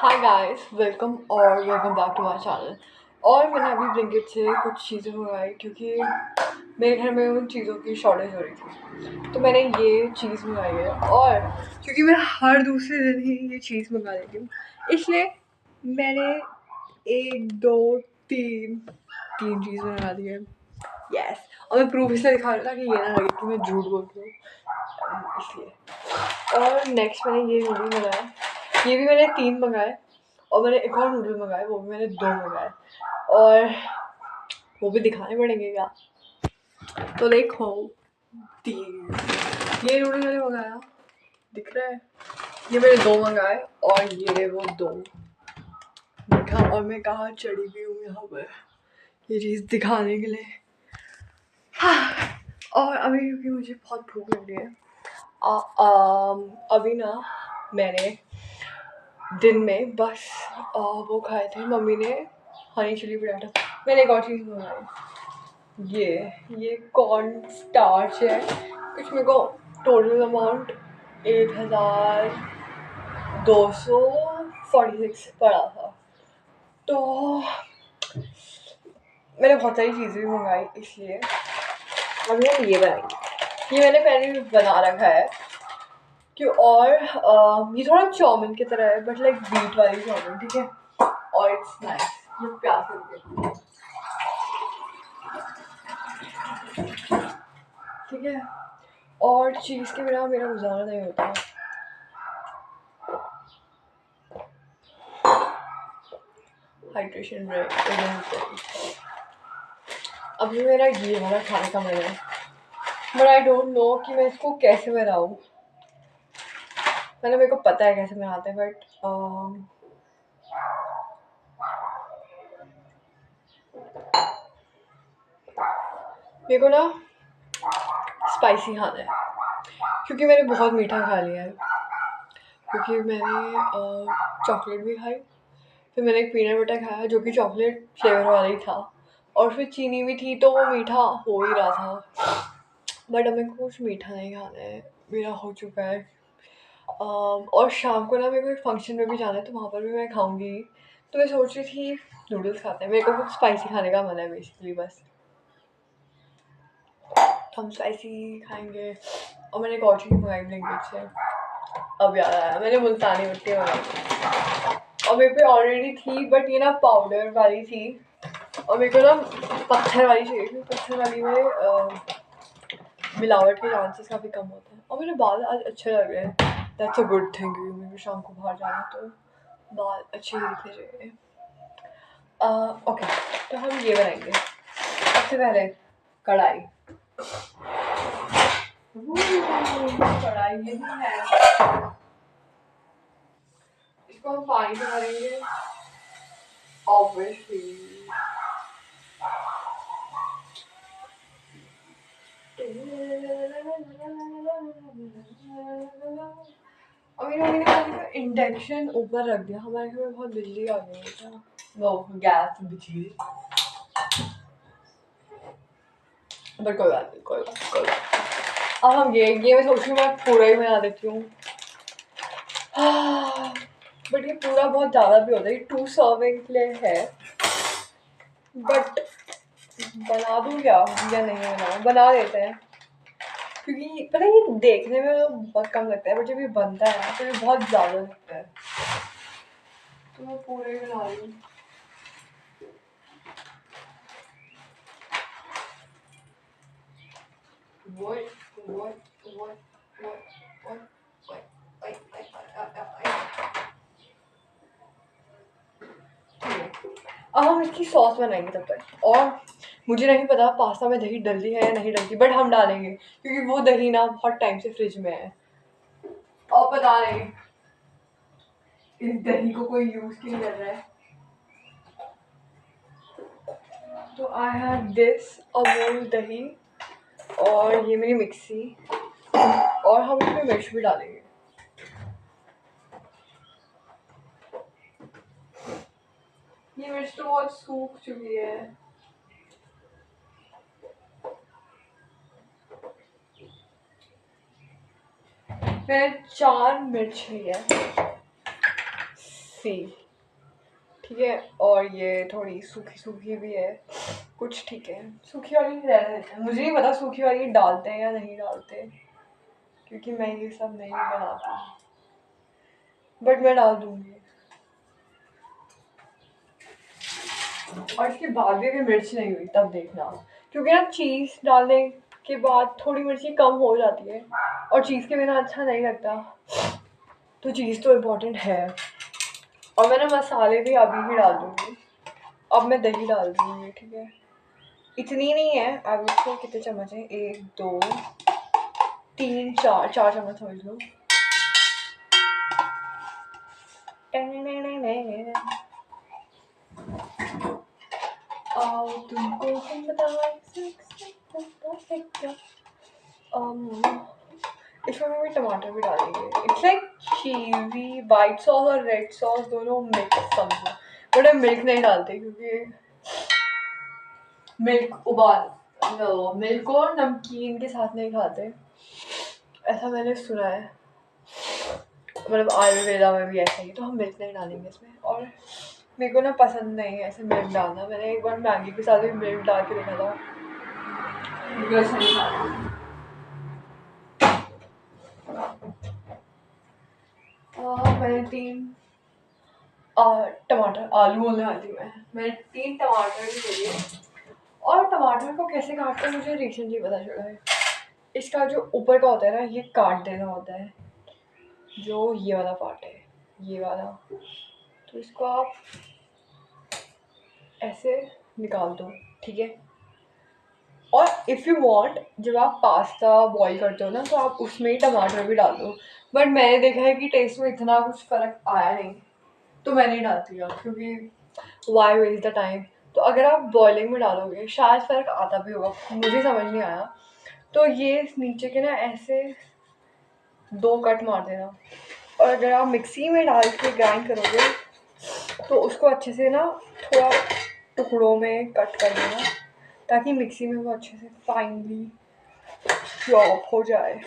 Hi guys welcome back to my channel. और मैंने अभी ब्लिंकिट से कुछ चीज़ें मंगाई क्योंकि मेरे घर में उन चीज़ों की शॉर्टेज हो रही थी, तो मैंने ये चीज़ मंगाई है। और क्योंकि मैं हर दूसरे दिन ही ये चीज़ मंगा लेती हूँ, इसलिए मैंने एक दो तीन तीन चीज़ मंगा दी है। यस, और मैं प्रूफ इसलिए दिखा रही हूँ ताकि ये ना लगे कि मैं झूठ बोल रही हूँ, इसलिए। और नेक्स्ट मैंने ये नूडल मंगाया, ये भी मैंने 3 मंगाए। और मैंने एक और नूडल मंगाए, वो भी मैंने 2 मंगाए, और वो भी दिखाने पड़ेंगे क्या। तो देखो, 3 ये नूडल मैंने मंगाया, दिख रहा है, ये मैंने 2 मंगाए, और ये वो 2 देखा। और मैं कहाँ चढ़ी हुई हूँ यहाँ पर ये चीज़ दिखाने के लिए। हाँ। और अभी क्योंकि मुझे बहुत भूख लग रही है, अभी ना मैंने दिन में बस वो खाए थे, मम्मी ने हनी चिली पराठा। मैंने एक और चीज़ मंगाई, ये कॉर्न स्टार्च है, इसमें को टोटल अमाउंट 8246 पड़ा था। तो मैंने बहुत सारी चीज़ें भी मंगाई, इसलिए अभी हम ये बनाएंगे। ये मैंने पहले भी बना रखा है कि, और ये थोड़ा चाउमीन की तरह है, बट लाइक बीट वाली चाउमीन, ठीक है। और इट्स नाइस, ये प्याज करके, ठीक है। और चीज़ के बिना मेरा गुजारा नहीं होता। Hydration break. अभी मेरा ये वाला खाने का मन है, बट आई डोंट नो कि मैं इसको कैसे बनाऊँ। मेरे को पता है कैसे बनाते हैं, बट मेरे को ना स्पाइसी खाना है, क्योंकि मैंने बहुत मीठा खा लिया है। क्योंकि मैंने चॉकलेट भी खाई, फिर मैंने एक पीनट बटर खाया जो कि चॉकलेट फ्लेवर वाला ही था, और फिर चीनी भी थी, तो वो मीठा हो ही रहा था। बट अब मेरे को कुछ मीठा नहीं खाना है, मेरा हो चुका है। और शाम को ना मेरे को एक फंक्शन में भी जाना है, तो वहाँ पर भी मैं खाऊंगी। तो मैं सोच रही थी नूडल्स खाते हैं, मेरे को कुछ स्पाइसी खाने का मन है बेसिकली, बस। तो हम स्पाइसी खाएंगे। और मैंने एक और चीज़ मंगाई ब्लिंकिट से, अब याद आया, मैंने मुल्तानी मिट्टी मंगाई। और मेरे पे ऑलरेडी थी, बट ये ना पाउडर वाली थी, और मेरे को ना पत्थर वाली चाहिए थी। पत्थर वाली में मिलावट के चांसेस काफ़ी कम होते हैं। और मेरे बाल आज अच्छे लग रहे हैं, दैट्स अ गुड थिंग, क्योंकि मेरे को शाम को बाहर जाना है, तो बाल अच्छे ही दिखने चाहिए। ओके, तो हम ये बनाएंगे। सबसे पहले कढ़ाई, कढ़ाई ये भी है, इसको हम पानी से भरेंगे ऑब्वियसली। और मेरी मम्मी ने कहा इंडक्शन ऊपर रख दिया, हमारे घर में बहुत बिजली आ गई है क्या, वो गैस बिजली। बट कोई बात नहीं, कोई बात नहीं। अब हम ये मैं सोच रही हूँ मैं पूरा ही बना देती हूँ। बट ये पूरा बहुत ज़्यादा भी होता है, ये 2 सर्विंग के लिए है, बट बना दूँ क्या या नहीं बना देते हैं। क्योंकि पता है ये देखने में तो बहुत कम लगता है, बट जब ये बनता है ना तो ये बहुत ज़्यादा लगता है, तो मैं पूरा ही बना रही हूँ। अब हम इसकी सॉस बनाएंगे तब तक। और मुझे नहीं पता पास्ता में दही डलती है या नहीं डलती, बट हम डालेंगे क्योंकि वो दही ना बहुत टाइम से फ्रिज में है, और पता नहीं इस दही को कोई यूज क्यों कर रहा है। तो आई हैव दिस अमूल दही, और ये मेरी मिक्सी, और हम इसमें मिर्च भी डालेंगे। ये मिर्च तो बहुत सूख चुकी है। मैंने 4 मिर्च ली है, सी, ठीक है। और ये थोड़ी सूखी सूखी भी है कुछ, ठीक है। सूखी वाली रहने देते हैं, मुझे नहीं पता सूखी वाली डालते हैं या नहीं डालते, क्योंकि मैं ये सब नहीं बनाती, बट मैं डाल दूंगी। और इसके बाद भी अगर मिर्च नहीं हुई तब देखना, क्योंकि ना चीज़ डालने के बाद थोड़ी मिर्ची कम हो जाती है और चीज़ के बिना अच्छा नहीं लगता, तो चीज़ तो इम्पोर्टेंट है। और मैं ना मसाले भी अभी ही डाल दूँगी। अब मैं दही डाल दूँगी, ठीक है। इतनी नहीं है, अब इसको कितने चम्मच है, 1 2 3 4 चम्मच समझ लो। आओ तुमको हम बताएं इसमें भी टमाटर भी डालेंगे। It's like cheesy white sauce और रेड सॉस दोनों मिक्स समझो, बट हम मिल्क नहीं डालते क्योंकि मिल्क और नमकीन के साथ नहीं खाते, ऐसा मैंने सुना है। मतलब आयुर्वेदा में भी ऐसा ही, तो हम मिल्क नहीं डालेंगे इसमें। और मेरे को ना पसंद नहीं है ऐसे मिल्क डालना, मैंने एक बार मैगी के साथ भी मिल्क डाल के देखा था, मुझे अच्छा नहीं था। मैंने 3 टमाटर, आलू बोलने वाली हूँ मैंने 3 टमाटर भी ले लिए। और टमाटर को कैसे काटते हैं मुझे रिसेंटली पता चला है। इसका जो ऊपर का होता है ना, ये काट देना होता है, जो ये वाला पार्ट है, ये वाला, तो इसको आप ऐसे निकाल दो, ठीक है। और इफ़ यू वांट, जब आप पास्ता बॉईल करते हो ना, तो आप उसमें ही टमाटर भी डाल दो, बट मैंने देखा है कि टेस्ट में इतना कुछ फ़र्क आया नहीं, तो मैं नहीं डालती अब, क्योंकि वाई वेस्ट द टाइम। तो अगर आप बॉइलिंग में डालोगे शायद फ़र्क आता भी होगा, मुझे समझ नहीं आया। तो ये नीचे के ना ऐसे 2 कट मार देना, और अगर आप मिक्सी में डाल के ग्राइंड करोगे तो उसको अच्छे से ना थोड़ा टुकड़ों में कट कर देना, ताकि मिक्सी में वो अच्छे से फाइनली चॉप हो जाए।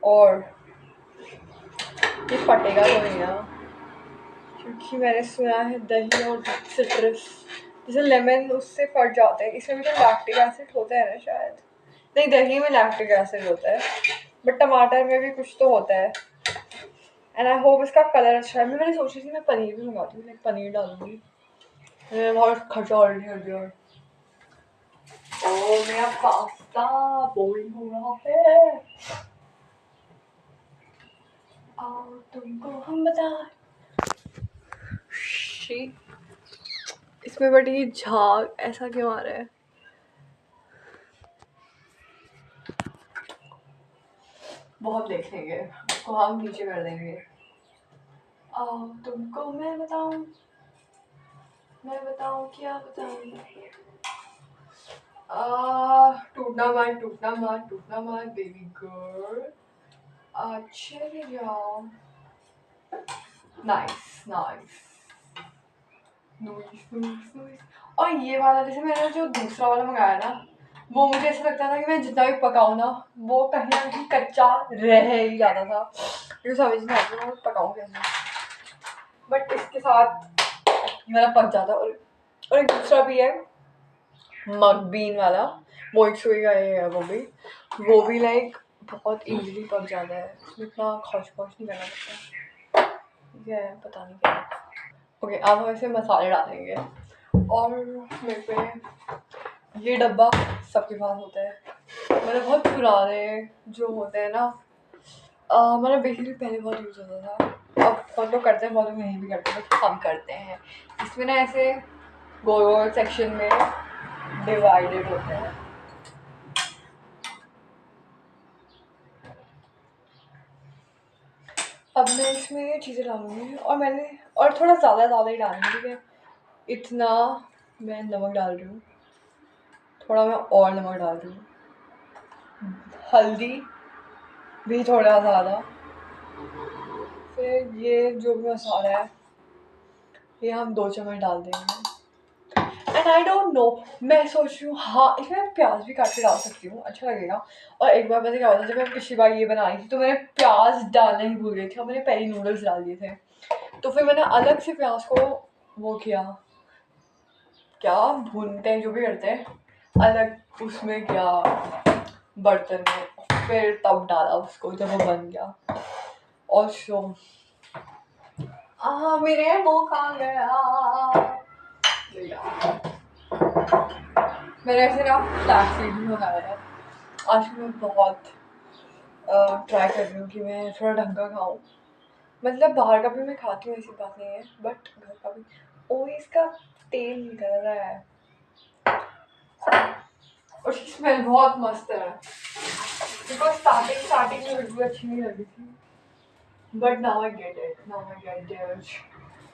और ये फटेगा तो नहीं ना, क्योंकि मैंने सुना है दही और सिट्रस जैसे लेमन उससे फट जाते हैं। इसमें भी तो लैक्टिक एसिड होता है ना शायद, नहीं दही में लैक्टिक एसिड होता है, बट टमाटर में भी कुछ तो होता है। एंड आई होप इसका कलर अच्छा है। मैंने सोची थी मैं पनीर भी मंगाती हूँ, लाइक पनीर डालूंगी, मैंने बहुत खर्चा ऑलरेडी कर दिया। ओह मेरा पास्ता बोइल हो रहा है, आओ तुमको हम बताएं। इसमें बड़ी झाग ऐसा क्यों आ रहा है? बहुत देखेंगे, उसको हम नीचे कर देंगे। आओ तुमको मैं बताऊं क्या बताऊं। टूटना मत बेबी गर्ल, अच्छे जाओ। Nice nice noise. और ये वाला जैसे मैंने जो दूसरा वाला मंगाया ना, वो मुझे ऐसा लगता था कि मैं जितना भी पकाऊँ ना, वो कहीं ना कहीं कच्चा रह ही जाता था, मुझे समझ नहीं आता मैं पकाऊँ कैसे। बट इसके साथ ये वाला पक जाता। और एक दूसरा भी है मग बीन वाला, मोइत्सुई का है वो भी लाइक बहुत इजीली पक जाता है, उसमें इतना खोश नहीं करना पड़ता। ठीक है, पता नहीं क्या। ओके, अब हम इसमें मसाले डालेंगे। और मेरे पे ये डब्बा सबके पास होता है, मतलब बहुत पुराने जो होते हैं ना, मतलब बेसिकली पहले बहुत यूज़ होता था, अब बहुत लोग करते हैं, बहुत लोग नहीं भी करते, बट हम करते हैं। इसमें ना ऐसे गोल गोल सेक्शन में डिवाइडेड होते हैं। अब मैं इसमें ये चीज़ें डालूंगी, और थोड़ा ज़्यादा ही डालूंगी, ठीक है। इतना मैं नमक डाल रही हूँ, थोड़ा मैं और नमक डाल रही हूँ, हल्दी भी थोड़ा ज़्यादा। फिर ये जो भी मसाला है ये हम 2 चम्मच डाल देंगे। एंड आई डोंट नो, मैं सोच रही हूँ हाँ इसमें मैं प्याज भी काट के डाल सकती हूँ, अच्छा लगेगा। और एक बार पता क्या होता है, जब मैं पिछली बार ये बना रही थी तो मैंने प्याज डालना ही भूल गई थी और मैंने पहले नूडल्स डाल दिए थे, तो फिर मैंने अलग से प्याज को वो किया, क्या भूनते हैं जो भी करते हैं, अलग उसमें क्या बर्तन में, फिर तब डाला उसको जब वो बन गया। और सो मेरे मुँह कहाँ गया। मैंने ऐसे ना टैक्सी भी मंगाया है। आज मैं बहुत ट्राई कर रही हूँ कि मैं थोड़ा ढंग का खाऊँ, मतलब बाहर का भी मैं खाती हूँ, ऐसी बात नहीं है, बट घर का भी। ओ इसका तेल निकल रहा है और इसकी स्मेल बहुत मस्त है, बिकॉज स्टार्टिंग में बिल्कुल अच्छी नहीं लगी थी, but now I get it.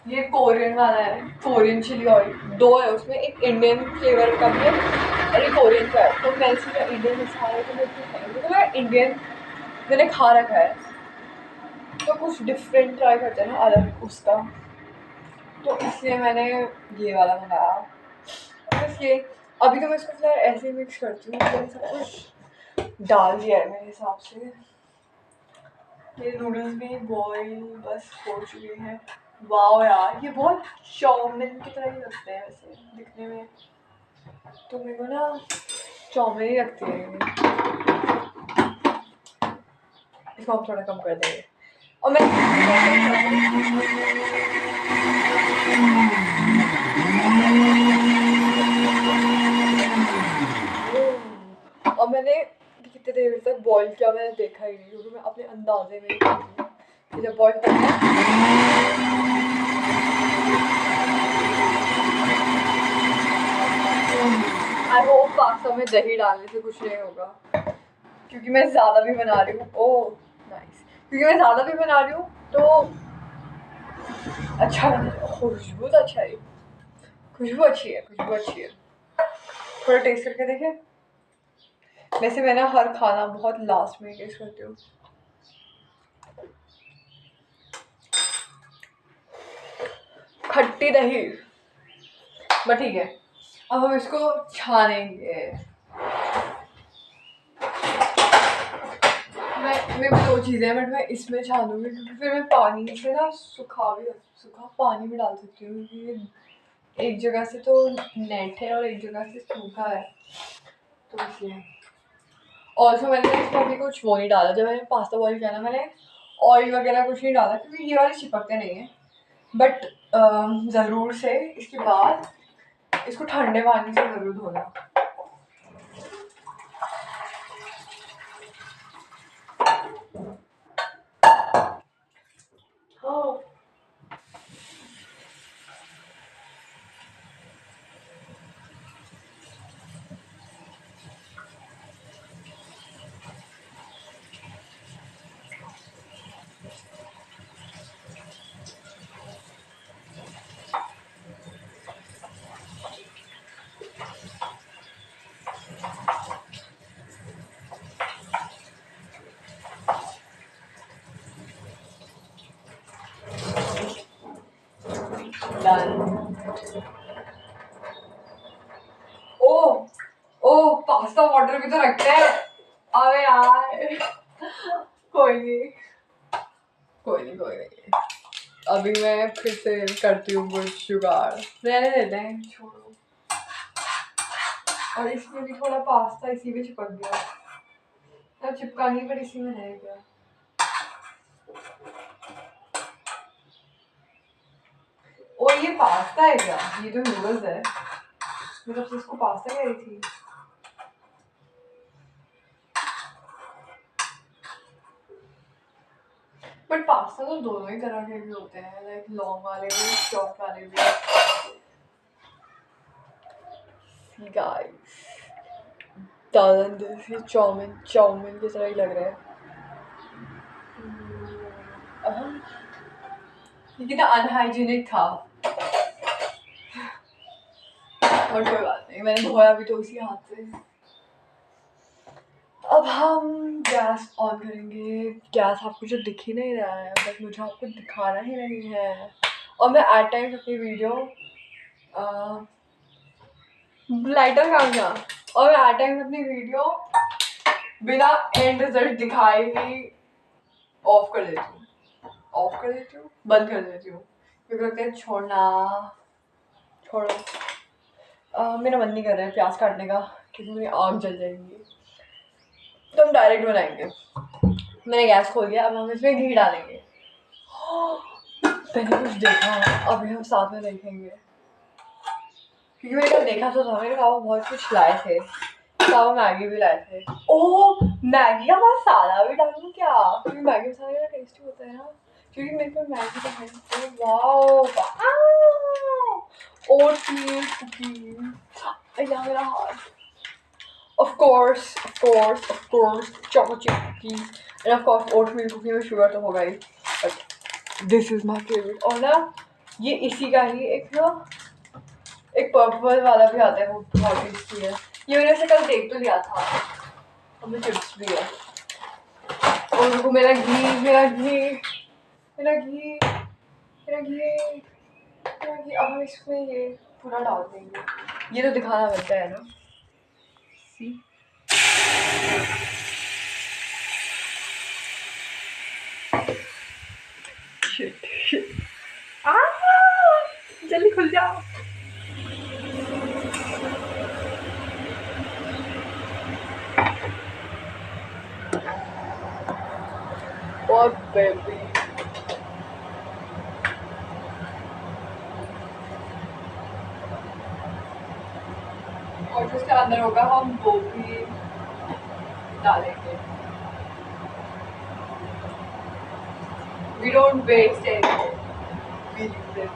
ये कोरियन वाला है, कोरियन चिली ऑयल, दो है उसमें, एक इंडियन फ्लेवर का भी है और एक कोरियन का है। तो मैं इसमें इंडियन मसाले तो मैं इंडियन मैंने खा रखा है, तो कुछ डिफरेंट ट्राई करते हैं ना, अलग उसका, तो इसलिए मैंने ये वाला मंगाया। बस ये अभी तो मैं इसको फिलहाल ऐसे ही मिक्स करती हूँ, मैंने सब कुछ डाल दिया है मेरे हिसाब से। मेरे नूडल्स भी बॉईल बस हो चुके हैं। वाओ यार, ये बहुत चाउमीन की तरह ही लगते हैं वैसे दिखने में, तो मेरे को ना चाउमीन ही लगती है ये। इसको हम थोड़ा कम कर देंगे और मैं और मैंने कितने देर तक बॉईल किया मैंने देखा ही नहीं, क्योंकि मैं अपने अंदाजे में ही करती हूँ कि जब बॉईल करना आई होप पास्ता में दही डालने से कुछ नहीं होगा, क्योंकि मैं ज़्यादा भी बना रही हूँ। ओह नाइस, क्योंकि मैं ज़्यादा भी बना रही हूँ तो अच्छा खुशबू तो अच्छा है, खुशबू अच्छी है। थोड़ा टेस्ट करके देखें। वैसे मैं ना हर खाना बहुत लास्ट में टेस्ट करती हूँ। खट्टी दही, बट ठीक है, अब हम इसको छानेंगे। मैं दो चीज़ें हैं, बट मैं इसमें छानूंगी क्योंकि फिर मैं पानी से ना सूखा पानी भी डाल सकती हूँ, क्योंकि एक जगह से तो नेट है और एक जगह से सूखा है, तो इसलिए। ऑल्सो मैंने इसमें अभी कुछ वो नहीं डाला, जब मैंने पास्ता बॉईल किया ना मैंने ऑयल वगैरह कुछ नहीं डाला, क्योंकि ये वाले चिपकते नहीं हैं, बट ज़रूर से इसके बाद इसको ठंडे पानी से ज़रूर धोना। हाँ ओ ओ पास्ता वाटर भी तो रखते हैं। अबे यार कोई नहीं कोई नहीं, अभी मैं फिर से करती हूँ कुछ जुगाड़, रहने देते हैं, छोड़ो। और इसमें भी थोड़ा पास्ता इसी में चिपक गया, तब चिपकानी पर इसी में रह गया। ओ ये पास्ता है क्या? ये तो नूडल्स है, मैं तब से इसको पास्ता कह रही थी। बट पास्ता तो दोनों ही तरह के भी होते हैं, लाइक लॉन्ग वाले भी शॉर्ट वाले भी। गाइस दादन चाउमीन की तरह ही लग रहा है। ये कितना अनहाइजीनिक था, और कोई बात नहीं, मैंने धोया भी तो उसी हाथ से। अब हम गैस ऑन करेंगे। गैस आपको जो दिख ही नहीं रहा है, बट मुझे आपको दिखाना ही नहीं है, और मैं एट टाइम्स अपनी वीडियो लाइटर कहाँ गया? और मैं हर टाइम अपनी वीडियो बिना एंड रिजल्ट दिखाए ही ऑफ कर देती हूँ, बंद कर देती हूँ, क्योंकि लगता है छोड़ो। मेरा मन नहीं कर रहा है प्याज काटने का, क्योंकि मेरी आँख जल जाएगी। तो हम डायरेक्ट बनाएंगे। मैंने गैस खोल दिया, अब हम इसमें घी डालेंगे। मैंने कुछ देखा, अभी हम साथ में देखेंगे, क्योंकि मैंने कल देखा तो था, मेरे पापा बहुत कुछ लाए थे, पापा मैगी भी लाए थे। ओह, मैगी का मसाला भी डालूं क्या? क्योंकि मैगी मसाला का टेस्टी होता है ना, क्योंकि मेरे को मैगी का है। वाओ, ओटमील कुकीज, या मेरा हाथ। Of course, chocolate chip cookies, and of course oatmeal cookie में sugar तो होगा ही, but this is my favorite। और ना ये इसी का ही एक पर्पल वाला भी आता है, वो बहुत टेस्टी है। ये मैंने से कल देख तो लिया था, और में चिप्स भी है। और देखो मेरा घी, अब हम इसमें ये पूरा डाल देंगे। ये तो दिखाना बनता है ना। सी जल्दी खुल जाओ। और बेबी और जिसके अंदर होगा हम गोभी डालेंगे। We don't waste anything, we use it।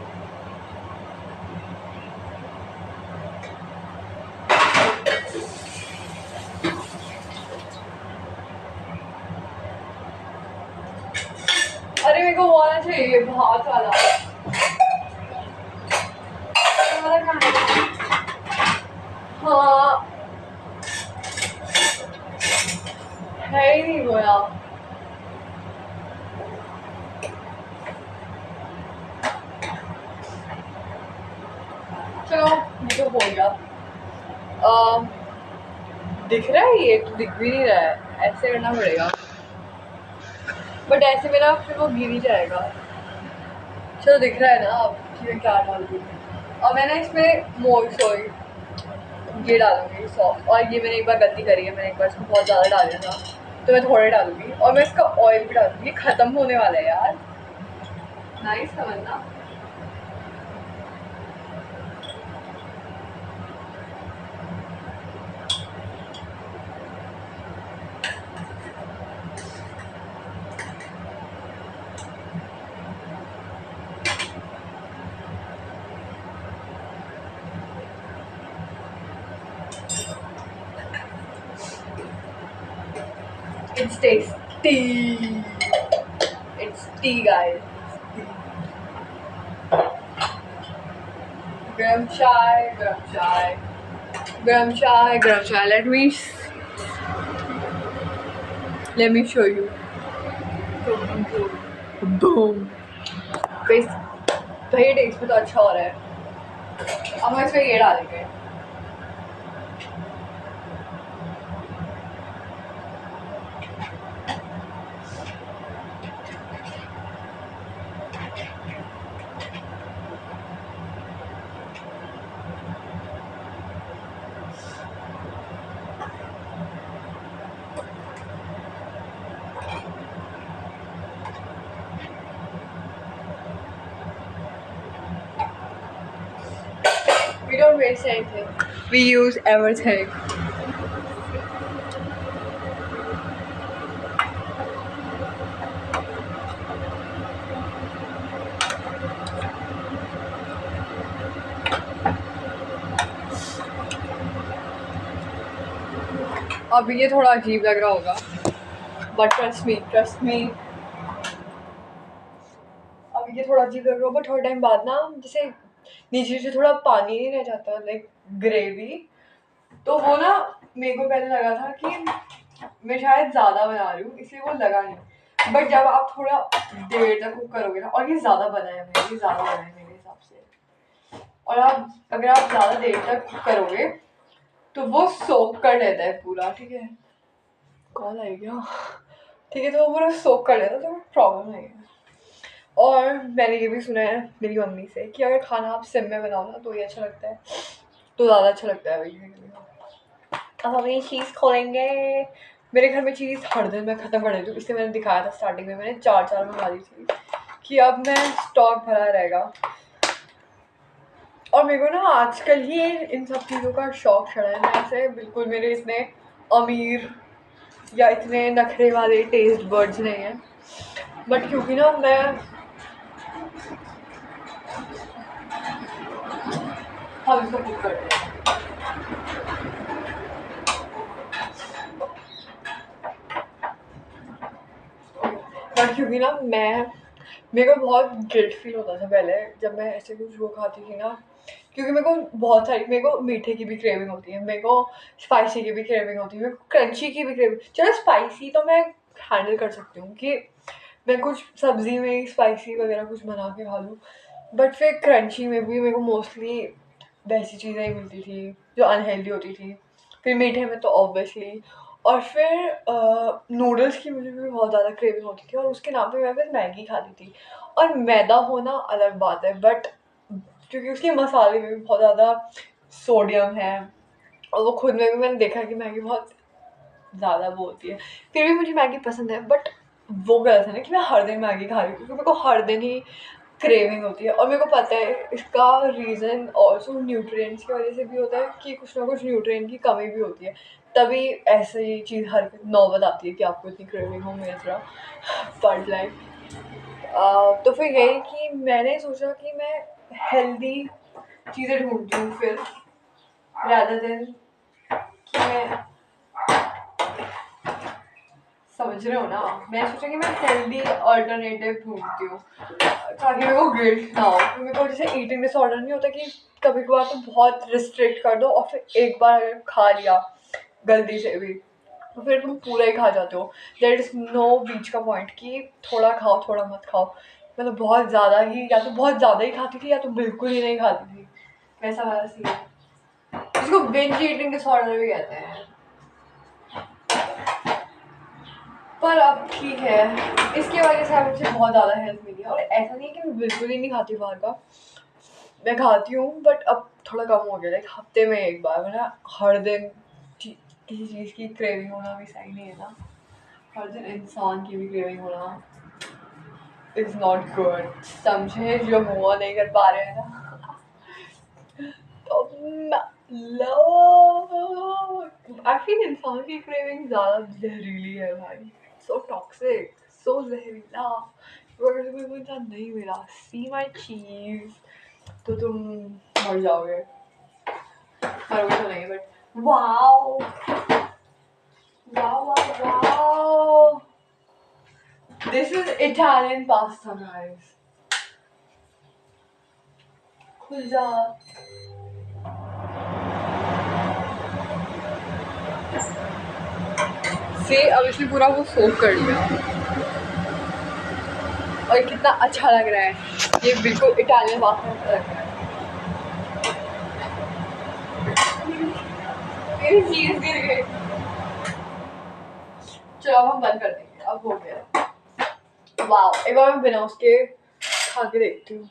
अरे मेरे को वो आना चाहिए बहुत वाला। हाँ, है ही नहीं वो यार। चलो ये तो हो गया। दिख रहा है? ये तो दिख भी नहीं रहा है, ऐसे करना पड़ेगा, बट ऐसे मेरा फिर वो गिर ही जाएगा। चलो दिख रहा है ना अब कि मैं क्या डाल दूँ। और मैं ना इसमें ये डालूंगी सॉस, और ये मैंने एक बार गलती करी है, मैंने एक बार इसमें बहुत ज़्यादा डाल दिया था, तो मैं थोड़े डालूंगी। और मैं इसका ऑयल भी डालूंगी, ख़त्म होने वाला है यार। नाइस समझना। It's tasty. It's tea, guys. Gram chai. Let me show you. Boom. भाई टेस्ट भी तो अच्छा हो रहा है। अब हम इसमें ये डालेंगे। We don't waste anything. We use everything. अब ये थोड़ा अजीब लग रहा होगा, बट ट्रस्ट मी, अब ये थोड़ा अजीब लग रहा होगा, बट थोड़ा टाइम बाद ना जैसे नीचे से थोड़ा पानी नहीं रह जाता, लाइक ग्रेवी, तो वो ना मेरे को पहले लगा था कि मैं शायद ज़्यादा बना रही हूँ, इसलिए वो लगा नहीं। बट जब आप थोड़ा देर तक कुक करोगे ना, और ये ज़्यादा बना है मेरे हिसाब से, और आप अगर आप ज़्यादा देर तक कुक करोगे तो वो सोक कर लेता है पूरा, ठीक है। कॉल आई क्या? ठीक है, तो वो पूरा सोक कर लेता है, तो प्रॉब्लम नहीं है। और मैंने ये भी सुना है मेरी मम्मी से कि अगर खाना आप सिम में बनाओ ना तो ये अच्छा लगता है, तो ज़्यादा अच्छा लगता है भाई। अब हम ये चीज़ खोलेंगे। मेरे घर में चीज़ हर दिन मैं ख़त्म कर देती हूँ, इसलिए मैंने दिखाया था स्टार्टिंग में, मैंने 4 मंगा दी थी कि अब मैं स्टॉक भरा रहेगा। और मेरे को ना आजकल ही इन सब चीज़ों का शौक चढ़ा है। मैं ऐसे बिल्कुल मेरे इतने अमीर या इतने नखरे वाले टेस्ट बर्ड्स नहीं हैं, बट क्योंकि ना मैं हम इसको कुक करते हैं। बट क्योंकि ना मेरे को बहुत गिल्ट फील होता था पहले जब मैं ऐसे कुछ वो खाती थी ना, क्योंकि मेरे को मीठे की भी क्रेविंग होती है, मेरे को स्पाइसी की भी क्रेविंग होती है, मेरे को क्रंची की भी क्रेविंग। चलो स्पाइसी तो मैं हैंडल कर सकती हूँ कि मैं कुछ सब्जी में स्पाइसी वगैरह कुछ बना के खा लूँ, बट फिर क्रंची में भी मेरे को मोस्टली वैसी चीज़ें ही मिलती थी जो अनहेल्दी होती थी। फिर मीठे में तो ऑब्वियसली, और फिर नूडल्स की मुझे भी बहुत ज़्यादा क्रेविंग होती थी, और उसके नाम पे मैं फिर मैगी खाती थी। और मैदा होना अलग बात है, बट क्योंकि उसके मसाले में भी बहुत ज़्यादा सोडियम है, और वो खुद में भी मैंने देखा कि मैगी बहुत ज़्यादा वो होती है। फिर भी मुझे मैगी पसंद है, बट वो गलत है ना कि मैं हर दिन मैगी खा रही हूँ, क्योंकि मेरे को हर दिन ही क्रेविंग होती है। और मेरे को पता है इसका रीज़न ऑल्सो न्यूट्रिएंट्स की वजह से भी होता है कि कुछ ना कुछ न्यूट्रिएंट की कमी भी होती है, तभी ऐसी चीज़ हर नौबत आती है कि आपको इतनी क्रेविंग हो मेरी तरह। बट लाइक तो फिर यही कि मैंने सोचा कि मैं हेल्दी चीज़ें ढूंढती हूँ फिर, रादर देन कि मैं, समझ रहे हो ना, मैं सोचा कि मैं हेल्दी अल्टरनेटिव ढूंढती हूँ ताकि मेरे को गिल्ट ना हो। तो मेरे को जैसे ईटिंग डिसऑर्डर नहीं होता कि कभी कभार तो बहुत रिस्ट्रिक्ट कर दो और फिर एक बार अगर खा लिया गलती से भी तो फिर तुम पूरा ही खा जाते हो। देयर इज़ नो बीच का पॉइंट कि थोड़ा खाओ थोड़ा मत खाओ। मैं तो बहुत ज़्यादा ही, या तो बहुत ज़्यादा ही खाती थी या तो बिल्कुल ही नहीं खाती थी, वैसा वाला सीन है। इसको बिंज ईटिंग डिसऑर्डर भी कहते हैं। पर अब ठीक है, इसकी वजह से मुझे बहुत ज़्यादा हेल्प मिली है। और ऐसा नहीं है कि मैं बिल्कुल ही नहीं खाती बाहर का, मैं खाती हूँ, बट अब थोड़ा कम हो गया, लाइक हफ्ते में एक बार। वरना हर दिन किसी चीज़ की क्रेविंग होना भी सही नहीं है ना, हर दिन इंसान की भी क्रेविंग होना इज़ नॉट गुड। समझे जो मूव नहीं कर पा रहे हैं ना। तो आई फील इंसान की क्रेविंग ज़्यादा जहरीली है भाई, सो टॉक्सिक, सो जहरीला। तो अगर तुम्हें कोई इंसान नहीं मिला, सी माई चीज़, तो तुम मर जाओगे। मरोगे तो नहीं, but wow wow wow wow, this is Italian pasta guys. खुल जा। से अब इसने पूरा वो सोक कर लिया और कितना अच्छा लग रहा है, ये बिल्कुल इटालियन पास्ता लग रहा है। मेरी चीज गिर गई। चलो अब हम बंद कर देंगे, अब हो गया। वाओ, एक बार मैं बिना उसके खा के देखती हूँ।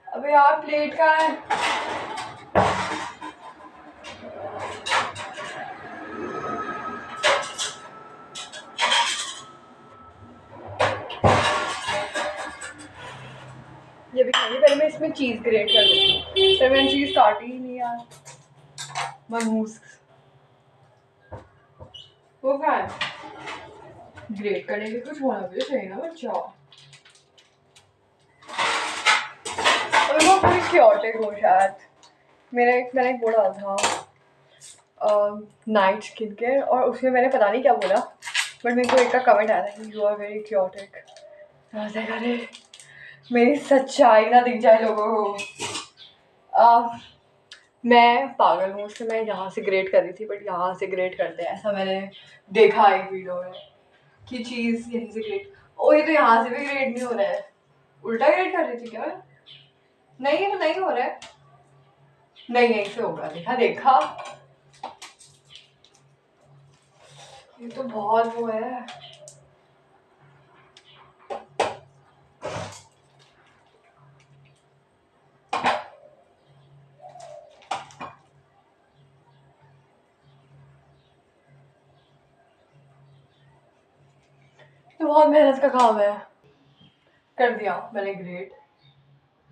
अबे यार प्लेट का है। ये भी खाएंगे, पहले मैं इसमें चीज ग्रेट कर देती हूँ, फिर मैंने चीज काटी ही नहीं यार, मनहूस। वो क्या है, ग्रेट करने के कुछ होना भी चाहिए ना बच्चा। और वो पूरी क्योटिक हो शायद। मैंने एक वो डाला था नाइट स्किन केयर, और उसमें मैंने पता नहीं क्या बोला, बट मेरे को एक का कमेंट आया था कि यू आर वेरी क्योटिक। अरे मेरी सच्चाई ना दिख जाए लोगों को। मैं पागल हूँ, उससे मैं यहाँ से ग्रेट कर रही थी, बट यहाँ से ग्रेट करते हैं ऐसा मैंने देखा एक वीडियो में। कि चीज़ यहीं से ग्रेट, ओ ये तो यहाँ से भी ग्रेट नहीं हो रहा है, उल्टा ग्रेट कर रही थी क्या मैं? नहीं ये तो नहीं हो रहा है, नहीं यहीं से होगा, देखा देखा, ये तो बहुत वो है। तो बहुत मेहनत का काम है, कर दिया मैंने ग्रेट,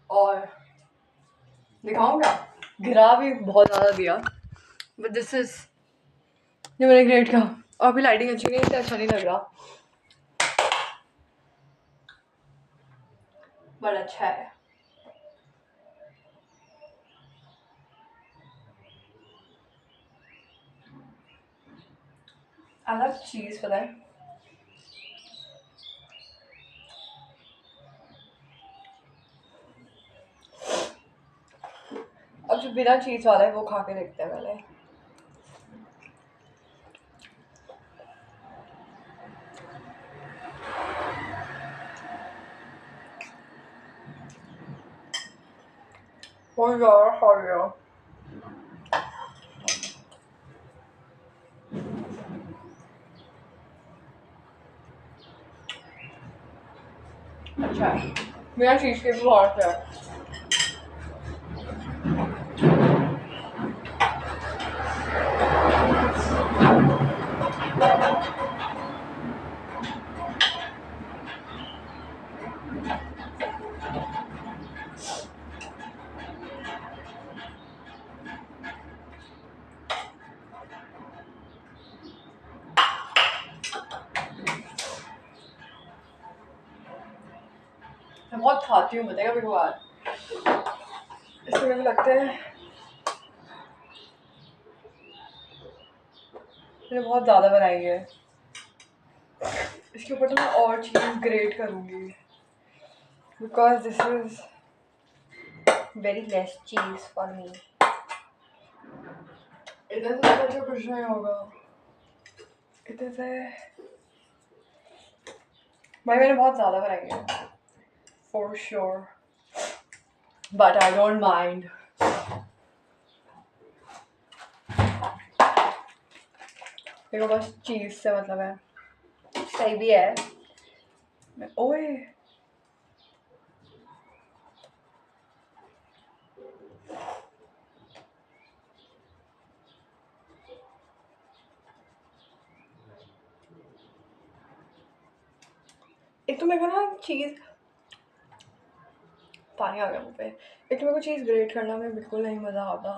और दिखाऊं क्या, गिरा भी बहुत ज़्यादा दिया, बट दिस इज जो मैंने ग्रेट का। और अभी लाइटिंग अच्छी नहीं है तो अच्छा नहीं लग रहा, बट अच्छा है। अलग चीज़ पता है, अब जो बिना चीज़ वाला है वो खा के देखते हैं पहले। हो यार हो गया, अच्छा है, बिना चीज़ के भी बहुत अच्छा है। मैं बहुत खाती हूँ बताएगा कभी कभार, इसलिए मेरे को लगता है मैंने बहुत ज़्यादा बनाई है, इसके ऊपर तो मैं और चीज़ ग्रेट करूँगी, because this is very less cheese for me. इधर से अच्छा कुछ नहीं होगा, इधर से भाई मैंने बहुत ज़्यादा बनाई है for sure, but I don't mind. मेरे को बस चीज़ से मतलब है, सही भी है। ओए एक तो मेरे को ना चीज़, पानी आ गया मुँह पे, एक तो मेरे को चीज़ ग्रेट करना में बिल्कुल नहीं मज़ा आता,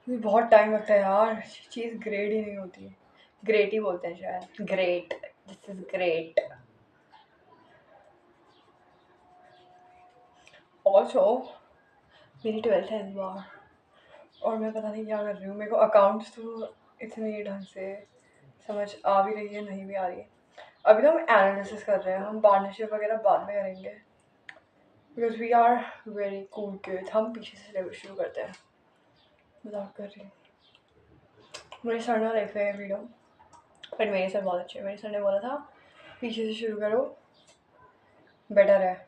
क्योंकि बहुत टाइम लगता है यार, चीज़ ग्रेट ही नहीं होती, ग्रेट ही बोलते हैं शायद, great, this is great. Also मेरी 12th है इस बार, और मैं पता नहीं क्या कर रही हूँ, मेरे को अकाउंट्स तो इतनी ढंग से समझ आ भी रही है नहीं भी आ रही है। अभी तो हम एनालिसिस कर रहे हैं, हम पार्टनरशिप वगैरह बाद में करेंगे, because we are very cool kids. हम पीछे से शुरू करते हैं, मजाक कर रही हूँ। मेरे सर ना देख रहे हैं वीडियो, बट मेरे सर बहुत अच्छे हैं, मेरे सर ने बोला था पीछे से शुरू करो, बेटर है।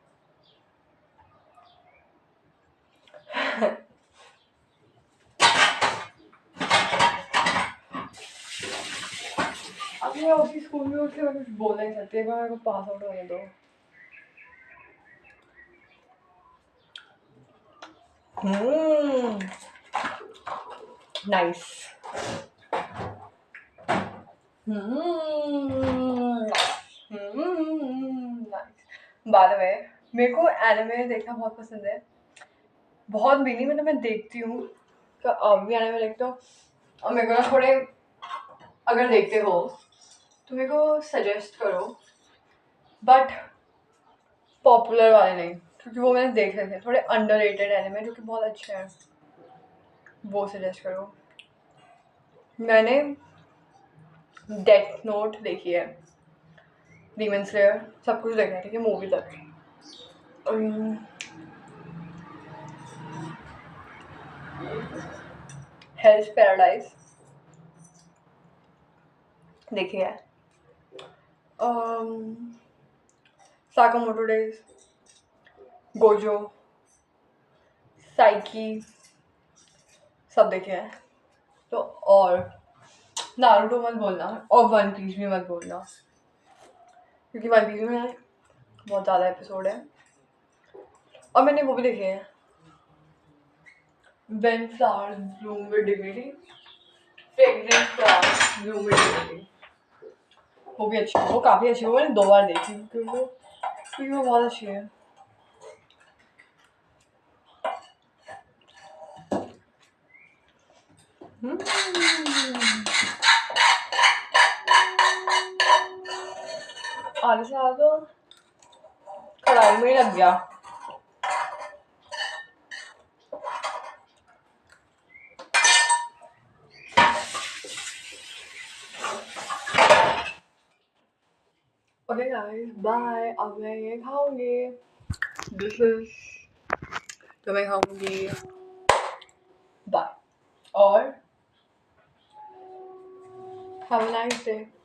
अब मैं उसी स्कूल में उठ के मैं कुछ बोल नहीं सकती, एक बार मेरे को पास आउट होने दो। नाइस, बाय द वे मेरे को एनिमे देखना बहुत पसंद है, बहुत भी नहीं, मतलब मैं देखती हूँ, तो आप भी एनिमे देखते हो, और मेरे को ना थोड़े, अगर देखते हो तो मेरे को सजेस्ट करो, बट पॉपुलर वाले नहीं, क्योंकि वो मैंने देखे थे थोड़े अंडररेटेड एनिमे जो कि बहुत अच्छे हैं, वो सजेस्ट करो। मैंने डेथ नोट देखी है, डीमन स्लेयर सब कुछ देखा है, ठीक है, मूवी तक। हेल्स पैराडाइज देखी है, साकामोटो डेज, गोजो, साइकी सब देखे हैं। तो और नारुतो मत बोलना और वन पीस भी मत बोलना, क्योंकि वन पीस में बहुत ज़्यादा एपिसोड है। और मैंने वो भी देखे हैं, when flowers Bloom with dignity, fragrant flowers Bloom with dignity, वो भी अच्छी है, वो काफ़ी अच्छी है, वो मैंने 2 बार देखी क्योंकि वो बहुत अच्छी है। आधे से ज़्यादा तो कढ़ाई में ही लग गया। Okay guys bye. अब मैं ये खाऊंगी, दिस इज तो मैं खाऊंगी बाय और हैव अ नाइस डे।